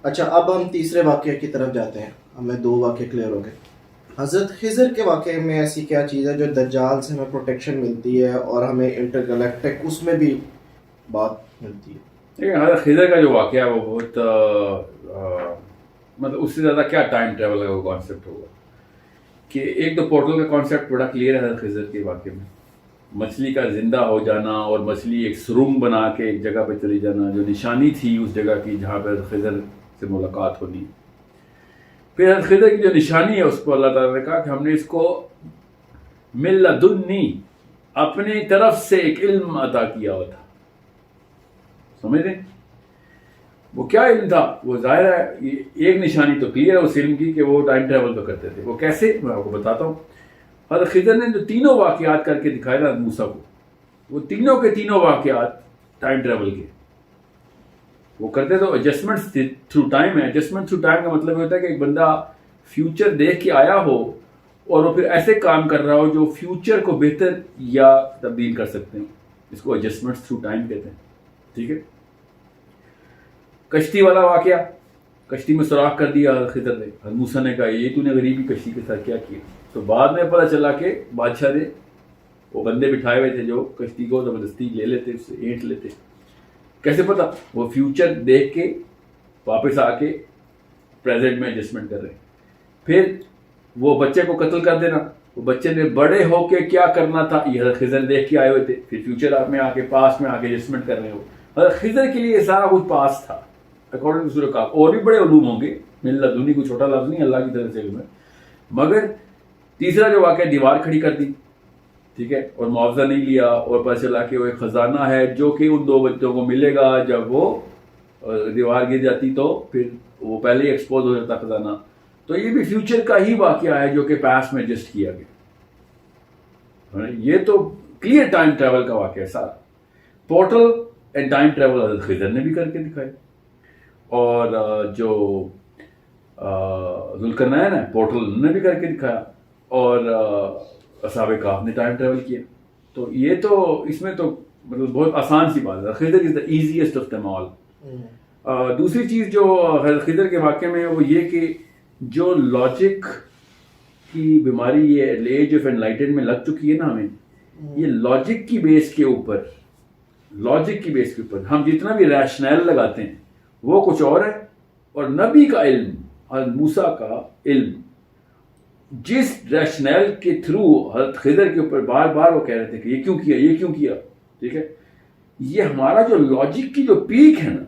اچھا، اب ہم تیسرے واقعے کی طرف جاتے ہیں. ہمیں دو واقعے کلیئر ہو گئے. حضرت خضر کے واقعے میں ایسی کیا چیز ہے جو دجال سے ہمیں پروٹیکشن ملتی ہے اور ہمیں انٹر گلیکٹک اس میں بھی بات ملتی ہے؟ دیکھیں حضرت خضر کا جو واقعہ ہے وہ بہت مطلب اس سے زیادہ کیا ٹائم ٹریول کا کانسیپٹ ہوگا کہ ایک تو پورٹل کا کانسیپٹ بڑا کلیئر ہے حضرت خضر کے واقعے میں. مچھلی کا زندہ ہو جانا اور مچھلی ایک سرنگ بنا کے ایک جگہ پہ چلی جانا جو نشانی تھی اس جگہ کی جہاں پہ حضرت خضر سے ملاقات ہونی. پھر حضرت خضر کی جو نشانی ہے اس کو اللہ تعالیٰ نے کہا کہ ہم نے اس کو من لدنی اپنی طرف سے ایک علم عطا کیا ہوا تھا. سمجھ رہے ہیں وہ کیا علم تھا؟ وہ ظاہر ہے ایک نشانی تو کلیئر ہے اس علم کی کہ وہ ٹائم ٹریول تو کرتے تھے. وہ کیسے میں آپ کو بتاتا ہوں. حضرت خضر نے جو تینوں واقعات کر کے دکھائے نا موسیٰ کو، وہ تینوں کے تینوں واقعات ٹائم ٹریول کے وہ کرتے تو ایڈجسٹمنٹ تھرو ٹائم ہے. ایڈجسٹمنٹ تھرو ٹائم کا مطلب ہوتا ہے کہ ایک بندہ فیوچر دیکھ کے آیا ہو اور وہ پھر ایسے کام کر رہا ہو جو فیوچر کو بہتر یا تبدیل کر سکتے ہیں. اس کو ایڈجسٹمنٹ تھرو ٹائم کہتے ہیں. ٹھیک ہے. کشتی والا واقعہ، کشتی میں سوراخ کر دیا خضر نے. موسیٰ نے کہا یہ تو نے غریبی کشتی کے ساتھ کیا کیا؟ تو بعد میں پتہ چلا کہ بادشاہ نے وہ بندے بٹھائے ہوئے تھے جو کشتی کو زبردستی لے لیتے، اس سے اینٹ لیتے. کیسے پتا؟ وہ فیوچر دیکھ کے واپس آ کے پریزنٹ میں ایڈجسٹمنٹ کر رہے ہیں. پھر وہ بچے کو قتل کر دینا، وہ بچے نے بڑے ہو کے کیا کرنا تھا یہ حضرت خضر دیکھ کے آئے ہوئے تھے. پھر فیوچر میں آ کے پاسٹ میں آ کے ایڈجسٹمنٹ کر رہے ہو. حضرت خضر کے لیے سارا کچھ پاس تھا اکارڈنگ ٹو سورہ کہف. اور بھی بڑے علوم ہوں گے، من لدنی کوئی چھوٹا لفظ نہیں، اللہ کی طرف سے علم ہے. مگر تیسرا جو واقعہ دیوار کھڑی کر دی، ٹھیک ہے، اور معاوضہ نہیں لیا اور پتہ چلا کہ وہ ایک خزانہ ہے جو کہ ان دو بچوں کو ملے گا. جب وہ دیوار گر جاتی تو پھر وہ پہلے ہی ایکسپوز ہو جاتا خزانہ. تو یہ بھی فیوچر کا ہی واقعہ ہے جو کہ پاسٹ میں ایڈجسٹ کیا گیا. یہ تو کلیئر ٹائم ٹریول کا واقعہ ہے سارا. پورٹل اینڈ ٹائم ٹریول حضرت خضر نے بھی کر کے دکھائے. اور جو ذوالقرنین ہے پورٹل نے بھی کر کے دکھایا. اور اصحاب کہف نے ٹائم ٹریول کیا. تو یہ تو اس میں تو مطلب بہت آسان سی بات ہے. Khizr is the easiest of them all. دوسری چیز جو حضرت خضر کے واقعے میں وہ یہ کہ جو لاجک کی بیماری یہ ایج آف انلائٹن میں لگ چکی ہے نا ہمیں، یہ لاجک کی بیس کے اوپر ہم جتنا بھی ریشنل لگاتے ہیں وہ کچھ اور ہے. اور نبی کا علم، حضرت موسیٰ کا علم، جس ریشنل کے تھرو حضرت خضر کے اوپر بار بار وہ کہہ رہے تھے کہ یہ کیوں کیا، ٹھیک ہے، یہ ہمارا جو لاجک کی جو پیک ہے نا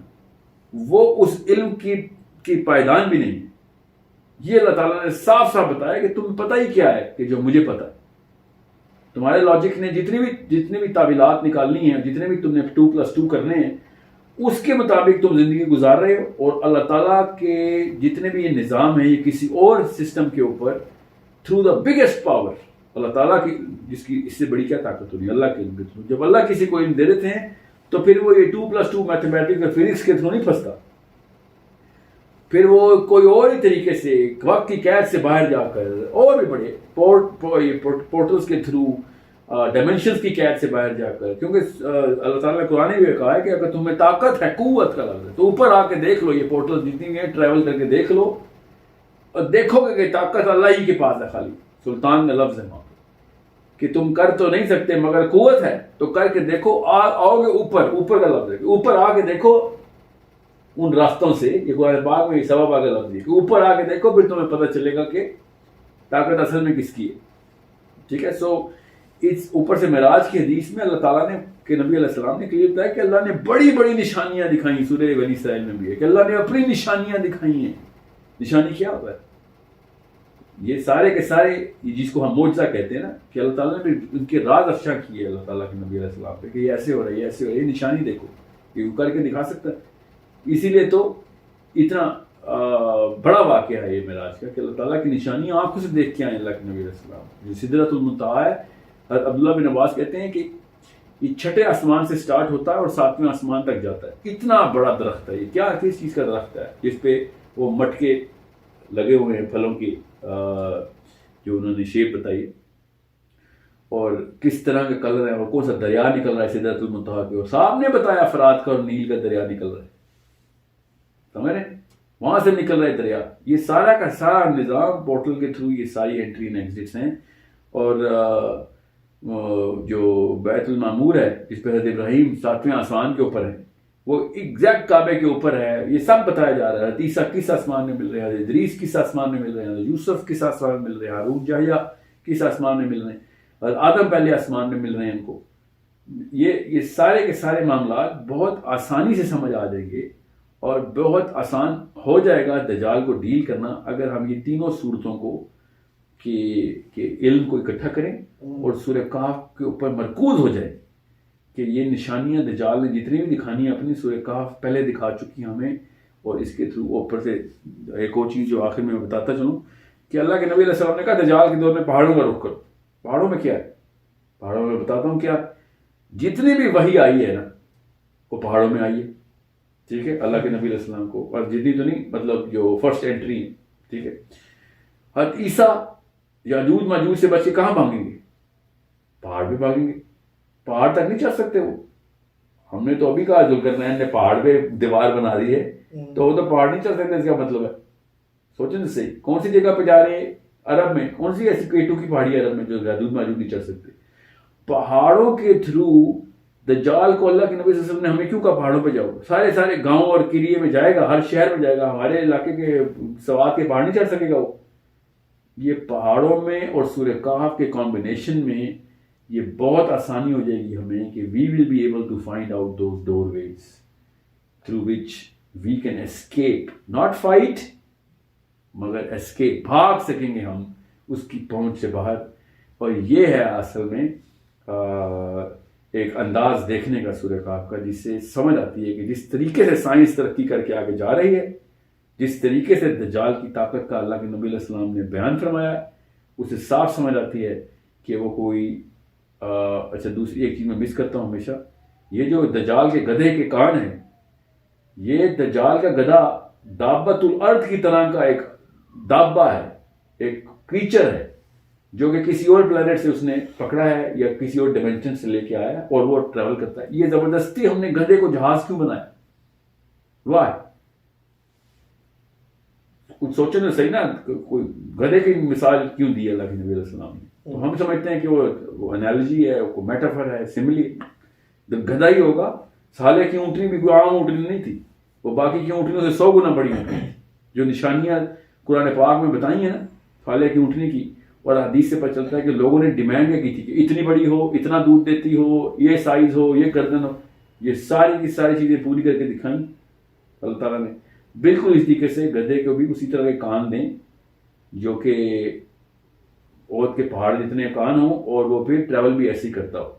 وہ اس علم کی پائیدان بھی نہیں ہے. یہ اللہ تعالیٰ نے صاف صاف بتایا کہ تم پتہ ہی کیا ہے کہ جو مجھے پتہ ہے. تمہارے لاجک نے جتنی بھی تعویلات نکالنی ہیں، جتنے بھی تم نے 2+2 کرنے ہیں، اس کے مطابق تم زندگی گزار رہے ہو. اور اللہ تعالیٰ کے جتنے بھی یہ نظام ہیں یہ کسی اور سسٹم کے اوپر تھرو دا بگیسٹ پاور اللہ تعالیٰ کی، جس کی اس سے بڑی کیا طاقت ہوگی، اللہ کے علم کے تھرو. جب اللہ کسی کو علم دے دیتے ہیں تو پھر وہ یہ 2+2 میتھمیٹکس اور فزکس کے تھرو نہیں پھنستا. پھر وہ کوئی اور ہی طریقے سے وقت کی قید سے باہر جا کر اور بھی بڑے پورٹلز کے تھرو ڈائمینشنز کی قید سے باہر جا کر، کیونکہ اللہ تعالیٰ نے قرآن میں کہا ہے کہ اگر تمہیں طاقت ہے، قوت کا لفظ ہے، تو اوپر آ کے دیکھ لو، یہ پورٹل جتنی ہیں ٹریول کر کے دیکھ لو اور دیکھو گے کہ طاقت اللہ ہی کے پاس ہے. خالی سلطان کا لفظ ہے وہاں پہ کہ تم کر تو نہیں سکتے مگر قوت ہے تو کر کے دیکھو. آؤ گے اوپر کا لفظ ہے کہ اوپر آ کے دیکھو ان راستوں سے. یہ قرآن پاک میں سبب آگے لفظ ہے کہ اوپر آ کے دیکھو، پھر تمہیں پتہ چلے گا کہ طاقت اصل میں کس کی ہے. ٹھیک ہے. سو اس اوپر سے معراج کی حدیث میں اللہ تعالیٰ نے کہ نبی علیہ السلام نے کلیئر بتایا کہ اللہ نے بڑی بڑی نشانیاں دکھائیں. سورہ بنی اسرائیل میں بھی ہے کہ اللہ نے اپنی نشانیاں دکھائی ہیں. نشانی کیا ہوتا ہے؟ یہ سارے کے سارے جس کو ہم معجزہ کہتے ہیں نا، کہ اللہ تعالیٰ نے بھی ان کے راز افشا کیے اللہ تعالیٰ کے نبی علیہ السلام پہ کہ یہ ایسے ہو رہا ہے، یہ ایسے ہو رہا ہے، یہ نشانی دیکھو، یہ کر کے دکھا سکتا ہے. اسی لیے تو اتنا بڑا واقعہ ہے یہ معراج کا کہ اللہ تعالیٰ کی نشانیاں آنکھوں سے دیکھ کے آئے اللہ کے نبی علیہ السلام. یہ سدرۃ المنتہا ہے. عبداللہ بن عباس کہتے ہیں کہ یہ 6 آسمان سے سٹارٹ ہوتا ہے اور 7ویں آسمان تک جاتا ہے. اتنا بڑا درخت ہے یہ. کیا کس چیز کا درخت ہے؟ جس پہ وہ مٹکے لگے ہوئے ہیں پھلوں کے، جو انہوں نے شیپ بتائی، اور کس طرح کا کلر ہے، اور کون سا دریا نکل رہا ہے سدرۃ المنتہا کے. اور صاحب نے بتایا فرات کا اور نیل کا دریا نکل رہا ہے. سمجھ رہے ہیں؟ وہاں سے نکل رہا ہے دریا. یہ سارا کا سارا نظام پورٹل کے تھرو یہ ساری انٹری اینڈ ایگزٹس ہیں. اور جو بیت المعمور ہے جس پہ حضرت ابراہیم 7ویں آسمان کے اوپر ہے وہ ایگزیکٹ کعبے کے اوپر ہے. یہ سب بتایا جا رہا ہے. عیسیٰ کس آسمان میں مل رہے ہیں, حضرت ادریس کس آسمان میں مل رہے ہیں, یوسف کس آسمان میں مل رہے ہیں, ہارون یحییٰ کس آسمان میں مل رہے ہیں, اور آدم پہلے آسمان میں مل رہے ہیں ان کو. یہ سارے کے سارے معاملات بہت آسانی سے سمجھ آ جائیں گے اور بہت آسان ہو جائے گا دجال کو ڈیل کرنا اگر ہم یہ تینوں صورتوں کو کہ علم کو اکٹھا کریں اور سورہ کہف کے اوپر مرکوز ہو جائے کہ یہ نشانیاں دجال نے جتنی بھی دکھانی ہیں اپنی سورہ کہف پہلے دکھا چکی ہیں ہمیں. اور اس کے تھرو اوپر سے ایک اور چیز جو آخر میں بتاتا چلوں کہ اللہ کے نبی علیہ السلام نے کہا دجال کے دور میں پہاڑوں کا رخ کرو. پہاڑوں میں کیا ہے؟ پہاڑوں میں بتاتا ہوں کیا, جتنی بھی وحی آئی ہے نا وہ پہاڑوں میں آئی ہے. ٹھیک ہے, اللہ کے نبی علیہ السلام کو, اور جتنی تو نہیں, مطلب جو فرسٹ انٹری ہے. ٹھیک ہے, حضرت عیسیٰ یاجوج ماجوج سے بچ کے کہاں بھاگیں گے؟ پہاڑ پہ بھاگیں گے. پہاڑ تک نہیں چڑھ سکتے وہ. ہم نے تو ابھی کہا ذوالقرنین نے پہاڑ پہ دیوار بنا دی ہے, تو وہ تو پہاڑ نہیں چڑھ سکتے. اس کا مطلب ہے سوچیں تو صحیح, کون سی جگہ پہ جا رہے ہیں عرب میں, کون سی ایسی K2 کی پہاڑی عرب میں جو یاجوج ماجوج نہیں چڑھ سکتے. پہاڑوں کے تھرو دجال کو اللہ کے نبی صلی اللہ علیہ وسلم نے ہمیں کیوں کہا پہاڑوں پہ جاؤ؟ سارے گاؤں اور قریے میں جائے گا, ہر شہر میں جائے گا. ہمارے علاقے کے سوات کے پہاڑ نہیں چڑھ سکے گا وہ. یہ پہاڑوں میں اور سورہ کہف کے کمبینیشن میں یہ بہت آسانی ہو جائے گی ہمیں کہ we will be able to find out those doorways through which we can escape, not fight مگر اسکیپ, بھاگ سکیں گے ہم اس کی پہنچ سے باہر. اور یہ ہے اصل میں ایک انداز دیکھنے کا سورہ کہف کا, جس سے سمجھ آتی ہے کہ جس طریقے سے سائنس ترقی کر کے آگے جا رہی ہے, جس طریقے سے دجال کی طاقت کا اللہ کے نبی علیہ السلام نے بیان فرمایا, اسے صاف سمجھ آتی ہے کہ وہ کوئی اچھا دوسری ایک چیز میں مس کرتا ہوں ہمیشہ, یہ جو دجال کے گدھے کے کان ہیں, یہ دجال کا گدھا دابت الارض کی طرح کا ایک دابہ ہے, ایک کریچر ہے جو کہ کسی اور پلانٹ سے اس نے پکڑا ہے یا کسی اور ڈائمینشن سے لے کے آیا ہے اور وہ ٹریول کرتا ہے. یہ زبردستی ہم نے گدھے کو جہاز کیوں بنایا؟ واہ, کچھ سوچیں تو صحیح نا, کوئی گدھے کی مثال کیوں دی اللہ کے نبی علیہ السلام نے؟ تو ہم سمجھتے ہیں کہ وہ انالوجی ہے, وہ میٹافر ہے, سملی. جب گدھا ہی ہوگا, سالے کی اونٹنی بھی کوئی عام اونٹنی نہیں تھی, وہ باقی کی اونٹنیوں سے 100 گنا بڑی اونٹنی تھی. جو نشانیاں قرآن پاک میں بتائی ہیں نا سالے کی اونٹنی کی, اور حدیث سے پتہ چلتا ہے کہ لوگوں نے ڈیمانڈ کی تھی کہ اتنی بڑی ہو, اتنا دودھ دیتی ہو, یہ سائز ہو, یہ گردن ہو. یہ ساری کی ساری چیزیں پوری کر کے دکھائیں اللہ تعالیٰ نے. بالکل اس طریقے سے گدھے کو بھی اسی طرح کے کان دیں جو کہ عود کے پہاڑ جتنے کان ہوں, اور وہ پھر ٹریول بھی ایسے ہی کرتا ہو.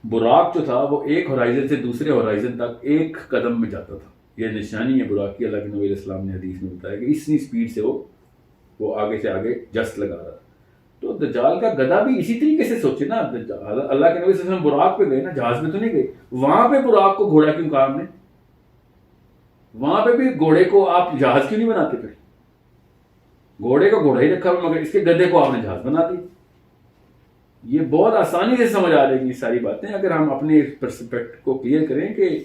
براق جو تھا وہ ایک ہورائزن سے دوسرے ہورائزن تک ایک قدم میں جاتا تھا. یہ نشانی ہے براق کی, اللہ کے نبی علیہ السلام نے حدیث میں بتایا کہ اتنی اسپیڈ سے وہ آگے سے آگے جست لگا رہا. تو دجال کا گدھا بھی اسی طریقے سے سوچے نا, اللہ کے نبی صلی اللہ علیہ وسلم براق پہ گئے نا, جہاز میں تو نہیں گئے. وہاں پہ براق کو گھوڑا کیوں کہا ہم نے؟ وہاں پہ بھی گھوڑے کو آپ جہاز کیوں نہیں بناتے؟ پھر گھوڑے کا گھوڑا ہی رکھا ہوا, مگر اس کے گدھے کو آپ نے جہاز بنا دی. یہ بہت آسانی سے سمجھ آ جائیں گی ساری باتیں اگر ہم اپنے پرسپیکٹ کو کلیئر کریں کہ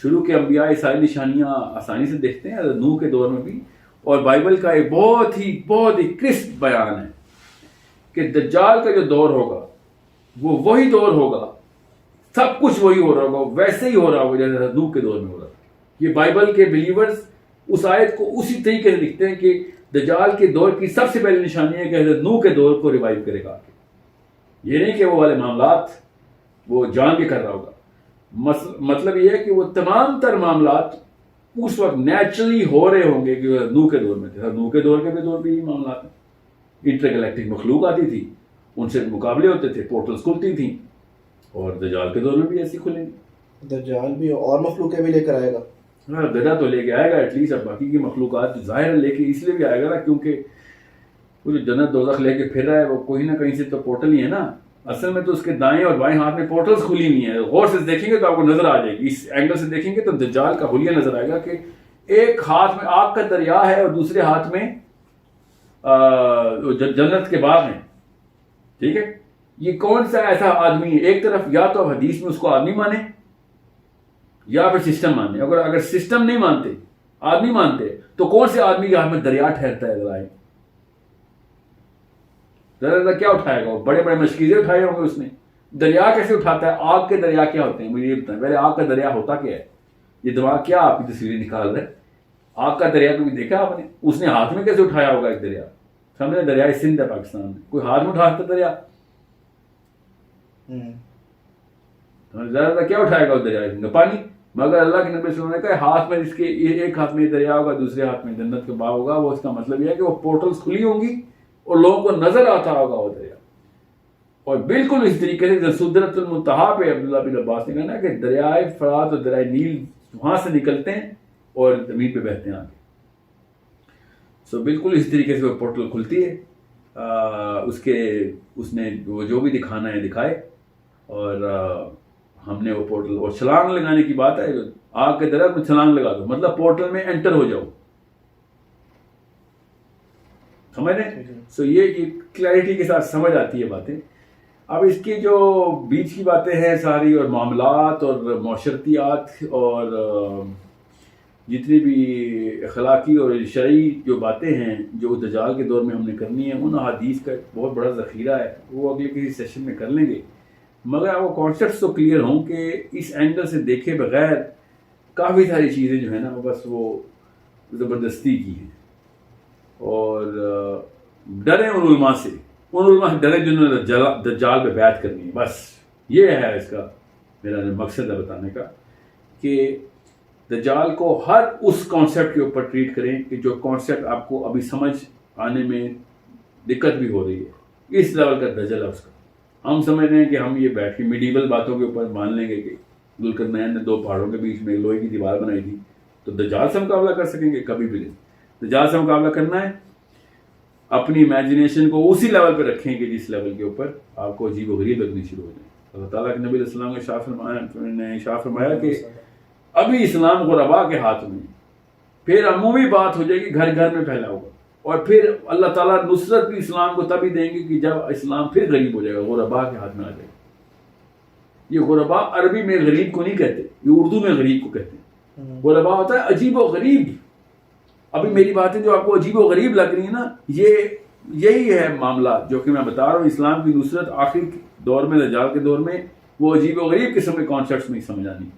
شروع کے انبیاء یہ ساری نشانیاں آسانی سے دیکھتے ہیں, نوح کے دور میں بھی. اور بائبل کا ایک بہت ہی کرسپ بیان ہے کہ دجال کا جو دور ہوگا وہ وہی دور ہوگا, سب کچھ وہی ہو رہا ہوگا, ویسے ہی ہو رہا ہوگا جیسے نوح کے دور میں ہو رہا تھا. یہ بائبل کے بلیورز اس آیت کو اسی طریقے سے لکھتے ہیں کہ دجال کے دور کی سب سے پہلی نشانی ہے کہ حضرت نوح کے دور کو ریوائیو کرے گا. یہ نہیں کہ وہ والے معاملات وہ جان کے کر رہا ہوگا. مطلب یہ ہے کہ وہ تمام تر معاملات اس وقت نیچرلی ہو رہے ہوں گے کہ نوح کے دور میں تھے. نوح کے دور کے بھی دور بھی یہ معاملات ہیں. انٹر گلیکٹک مخلوق آتی تھی, ان سے مقابلے ہوتے تھے, پورٹلز کھلتی تھیں, اور دجال کے دور میں بھی ایسی کھلیں گی. دجال بھی اور مخلوقیں بھی لے کر آئے گا. ہاں, گدھا تو لے کے آئے گا ایٹ لیسٹ. اب باقی کی مخلوقات ظاہر لے کے اس لیے بھی آئے گا نا کیونکہ وہ جو جنت دوزخ لے کے پھر رہا ہے وہ کوئی نہ کہیں سے تو پورٹل ہی ہے نا. اصل میں تو اس کے دائیں اور بائیں ہاتھ میں پورٹلز کھلی ہوئی ہیں. غور سے دیکھیں گے تو آپ کو نظر آ جائے گی, اس اینگل سے دیکھیں گے تو دجال کا حلیہ نظر آئے گا کہ ایک ہاتھ میں آگ کا دریا ہے اور دوسرے ہاتھ میں جنت کے باغ ہیں. ٹھیک ہے, یہ کون سا ایسا آدمی ہے؟ ایک طرف یا تو حدیث میں اس کو آدمی مانے یا پھر سسٹم مانے. اگر سسٹم نہیں مانتے آدمی مانتے ہیں. تو کون سے آدمی کے ہاتھ میں دریا ٹھہرتا ہے؟ ذرا کیا اٹھائے گا؟ وہ بڑے بڑے مشکیزیں اٹھائے ہوں گے اس نے. دریا کیسے اٹھاتا ہے؟ آگ کے دریا کیا ہوتے ہیں مجھے یہ بتائیں. پہلے آگ کا دریا ہوتا کیا ہے؟ یہ دماغ کیا آپ کی تصویریں نکال رہے ہیں؟ آگ کا دریا کبھی دیکھا آپ نے؟ اس نے ہاتھ میں کیسے اٹھایا ہوگا ایک دریا؟ سمجھے؟ دریائے سندھ ہے پاکستان میں، کوئی ہاتھ میں اٹھاتا دریا؟ زیادہ کیا اٹھائے گا اس دریا کا پانی؟ مگر اللہ کے نبی صلی اللہ علیہ وسلم نے کہا ہاتھ میں اس کے ایک ہاتھ میں دریا ہوگا، دوسرے ہاتھ میں جنت کا باغ ہوگا. وہ اس کا مطلب یہ ہے کہ وہ پورٹلز کھلی ہوں گی اور لوگوں کو نظر آتا ہوگا وہ دریا. اور بالکل اس طریقے سے سدرۃ المنتہا پہ عبداللہ بن عباس نے کہا نا کہ دریائے فرات اور دریائے نیل وہاں سے نکلتے ہیں اور زمین پہ بہتے ہیں آگے. سو بالکل اس طریقے سے وہ پورٹل کھلتی ہے. اس نے وہ جو بھی دکھانا ہے دکھائے. اور ہم نے وہ پورٹل، اور چھلانگ لگانے کی بات ہے، آگ کے درخت میں چھلانگ لگا دو، مطلب پورٹل میں انٹر ہو جاؤ. سمجھ رہے؟ سو یہ کلیئرٹی کے ساتھ سمجھ آتی ہے باتیں. اب اس کی جو بیچ کی باتیں ہیں ساری، اور معاملات اور معاشرتیات اور جتنی بھی اخلاقی اور شرعی جو باتیں ہیں جو دجال کے دور میں ہم نے کرنی ہیں، ان احادیث کا بہت بڑا ذخیرہ ہے، وہ اگلے کسی سیشن میں کر لیں گے. مگر وہ کانسیپٹس تو کلیئر ہوں کہ اس اینگل سے دیکھے بغیر کافی ساری چیزیں جو ہیں نا وہ بس وہ زبردستی کی ہیں. اور ڈریں ان علماء سے ڈریں جنہوں نے دجال پہ بیعت کرنی ہے. بس یہ ہے اس کا میرا مقصد ہے بتانے کا، کہ دجال کو ہر اس کانسیپٹ کے اوپر ٹریٹ کریں کہ جو کانسیپٹ آپ کو ابھی سمجھ آنے میں دقت بھی ہو رہی ہے. اس لیول کا دجال ہے اس کا. ہم سمجھ رہے ہیں کہ ہم یہ بیٹھ کے میڈیول باتوں کے اوپر مان لیں گے کہ ذوالقرنین نے 2 پہاڑوں کے بیچ میں لوہے کی دیوار بنائی تھی تو دجال سے مقابلہ کر سکیں گے؟ کبھی بھی نہیں. دجال سے مقابلہ کرنا ہے اپنی امیجنیشن کو اسی لیول پہ رکھیں کہ جس لیول کے اوپر آپ کو عجیب و غریب لگنی شروع ہو جائے. اللہ تعالیٰ کے نبی علیہ السلام نے ارشاد فرمایا کہ ابھی اسلام غربا کے ہاتھ میں، پھر عمومی بات ہو جائے گی، گھر گھر میں پھیلا ہوگا. اور پھر اللہ تعالیٰ نصرت بھی اسلام کو تبھی دیں گے کہ جب اسلام پھر غریب ہو جائے گا، غربا کے ہاتھ میں آ جائے گا. یہ غربا عربی میں غریب کو نہیں کہتے، یہ اردو میں غریب کو کہتے ہیں. غربا ہوتا ہے عجیب و غریب. ابھی میری باتیں جو آپ کو عجیب و غریب لگ رہی ہیں نا، یہی ہے معاملات جو کہ میں بتا رہا ہوں. اسلام کی نصرت آخری دور میں، دجال کے دور میں، وہ عجیب و غریب قسم کے کانسیپٹس میں سمجھ آنی.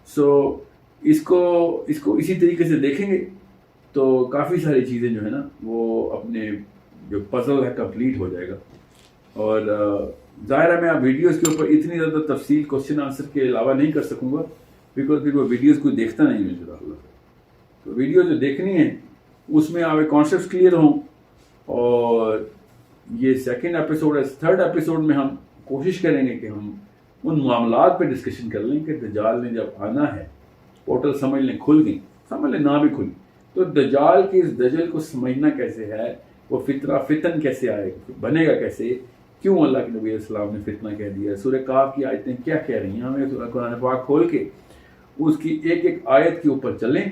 سو اس کو اسی طریقے سے دیکھیں گے تو کافی ساری چیزیں جو ہے نا وہ اپنے جو پزل ہے کمپلیٹ ہو جائے گا. اور ظاہر ہے میں اب ویڈیوز کے اوپر اتنی زیادہ تفصیل کوشچن آنسر کے علاوہ نہیں کر سکوں گا، بیکاز پھر وہ ویڈیوز کوئی دیکھتا نہیں ہے جزاک اللہ. تو ویڈیو جو دیکھنی ہے اس میں آپ کانسیپٹس کلیئر ہوں. اور یہ 2nd ایپیسوڈ ہے. 3rd ایپیسوڈ میں ہم کوشش کریں گے کہ ہم ان معاملات پہ ڈسکشن کر لیں کہ دجال نے جب آنا ہے، پورٹل سمجھ لیں کھل گئی، سمجھ لیں نہ بھی کھلی، تو دجال کی اس دجل کو سمجھنا کیسے ہے، وہ فتن کیسے آئے گا، بنے گا کیسے، کیوں اللہ کے نبی علیہ السلام نے فتنہ کہہ دیا. سورہ کہف کی آیتیں کیا کہہ رہی ہیں، ہمیں قرآن پاک کھول کے اس کی ایک ایک آیت کے اوپر چلیں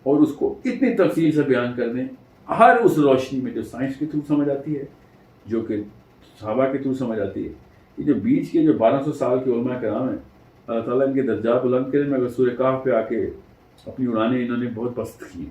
اور اس کو اتنی تفصیل سے بیان کر دیں، ہر اس روشنی میں جو سائنس کے تھرو سمجھ آتی ہے، جو کہ صحابہ کے تھرو سمجھ آتی ہے. یہ جو بیچ کے جو 1200 سال کے علماء کرام ہیں، اللہ تعالیٰ ان کے درجات بلند کرے. مگر سورہ کہف پہ آ کے اپنی اڑانیں انہوں نے بہت پست کی.